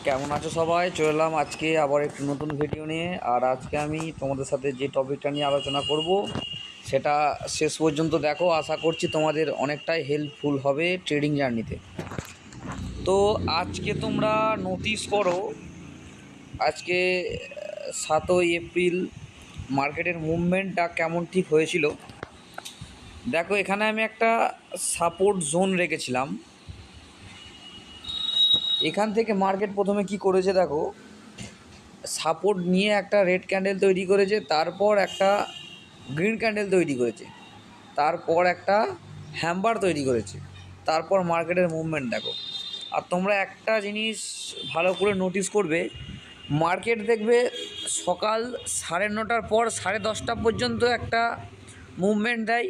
কেমন আছো সবাই? চলে এলাম আজকে আবার একটি নতুন ভিডিও নিয়ে। আর আজকে আমি তোমাদের সাথে যে টপিকটা নিয়ে আলোচনা করব সেটা শেষ পর্যন্ত দেখো, আশা করছি তোমাদের অনেকটাই হেল্পফুল হবে ট্রেডিং জার্নিতে। তো আজকে তোমরা নোটিস করো, আজকে 7ই এপ্রিল মার্কেটের মুভমেন্টটা কেমন ঠিক হয়েছিল। দেখো, এখানে আমি একটা সাপোর্ট জোন রেখেছিলাম। এখান থেকে মার্কেট প্রথমে কি করেছে দেখো, সাপোর্ট নিয়ে একটা রেড ক্যান্ডেল তৈরি করেছে, তারপর একটা গ্রিন ক্যান্ডেল তৈরি করেছে, তারপর একটা হ্যাম্বার তৈরি করেছে, তারপর মার্কেটের মুভমেন্ট দেখো। আর তোমরা একটা জিনিস ভালো করে নোটিস করবে, মার্কেট দেখবে সকাল 9:30টার পর 10:30টা পর্যন্ত একটা মুভমেন্ট দেয়।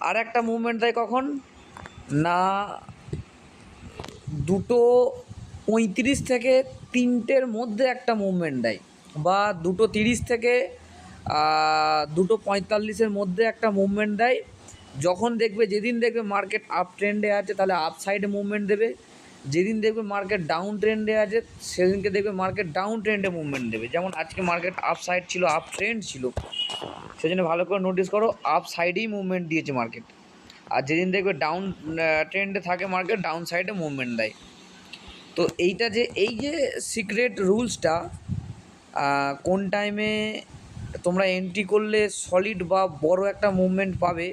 আর একটা মুভমেন্ট দেয় কখন না, 2:35 থেকে 3টের মধ্যে একটা মুভমেন্ট দেয়, বা 2:30 থেকে 2:45-এর মধ্যে একটা মুভমেন্ট দেয়। যখন দেখবে, যেদিন দেখবে মার্কেট আপ ট্রেন্ডে আছে তাহলে আপ সাইডে মুভমেন্ট দেবে, যেদিন দেখবে মার্কেট ডাউন ট্রেন্ডে আছে সেদিনকে দেখবে মার্কেট ডাউন ট্রেন্ডে মুভমেন্ট দেবে। যেমন আজকে মার্কেট আপ সাইড ছিল, আপ ট্রেন্ড ছিল, সেজন্য ভালো করে নোটিস করো আপ সাইডেই মুভমেন্ট দিয়েছে মার্কেট। আর যেদিন দেখবে ডাউন ট্রেন্ডে থাকে মার্কেট, ডাউন সাইডে মুভমেন্ট দেয়। তো এইটা যে এই যে সিক্রেট রুলসটা, কোন টাইমে তোমরা এন্ট্রি করলে সলিড বা বড় একটা মুভমেন্ট পাবে,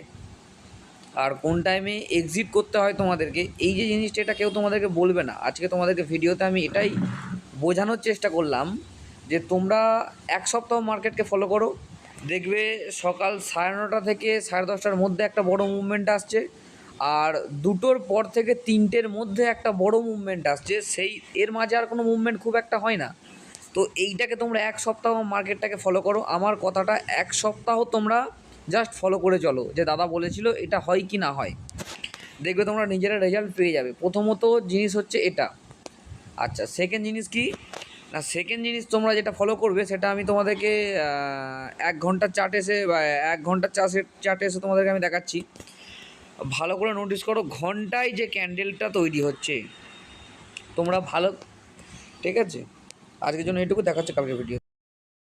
আর কোন টাইমে এক্সিট করতে হয় তোমাদেরকে, এই যে জিনিসটা এটা কেউ তোমাদেরকে বলবে না। আজকে তোমাদেরকে ভিডিওতে আমি এটাই বোঝানোর চেষ্টা করলাম যে তোমরা এক সপ্তাহ মার্কেটকে ফলো করো, দেখবে সকাল 9:30 থেকে 10:30টার মধ্যে একটা বড় মুভমেন্ট আসছে, আর 2টোর পর থেকে 3টের মধ্যে একটা বড় মুভমেন্ট আসছে। সেই এর মাঝে আর কোনো মুভমেন্ট খুব একটা হয় না। তো এইটাকে তোমরা এক সপ্তাহ মার্কেটটাকে ফলো করো। আমার কথাটা এক সপ্তাহ তোমরা জাস্ট ফলো করে চলো, যে দাদা বলেছিল এটা হয় কি না হয়, দেখবে তোমরা নিজেরা রেজাল্ট পেয়ে যাবে। প্রথমত জিনিস হচ্ছে এটা। আচ্ছা, সেকেন্ড জিনিস কি না, সেকেন্ড জিনিস তোমরা যেটা ফলো করবে সেটা আমি তোমাদেরকে 1 ঘন্টার চার্ট এসে বা 1 ঘন্টার চার্টে এসে তোমাদেরকে আমি দেখাচ্ছি। ভালো করে নোটিস করো ঘন্টায় যে ক্যান্ডেলটা তৈরি হচ্ছে তোমরা ভালো, ঠিক আছে? আজকের জন্য এটুকু, দেখাচ্ছে কালকে ভিডিও।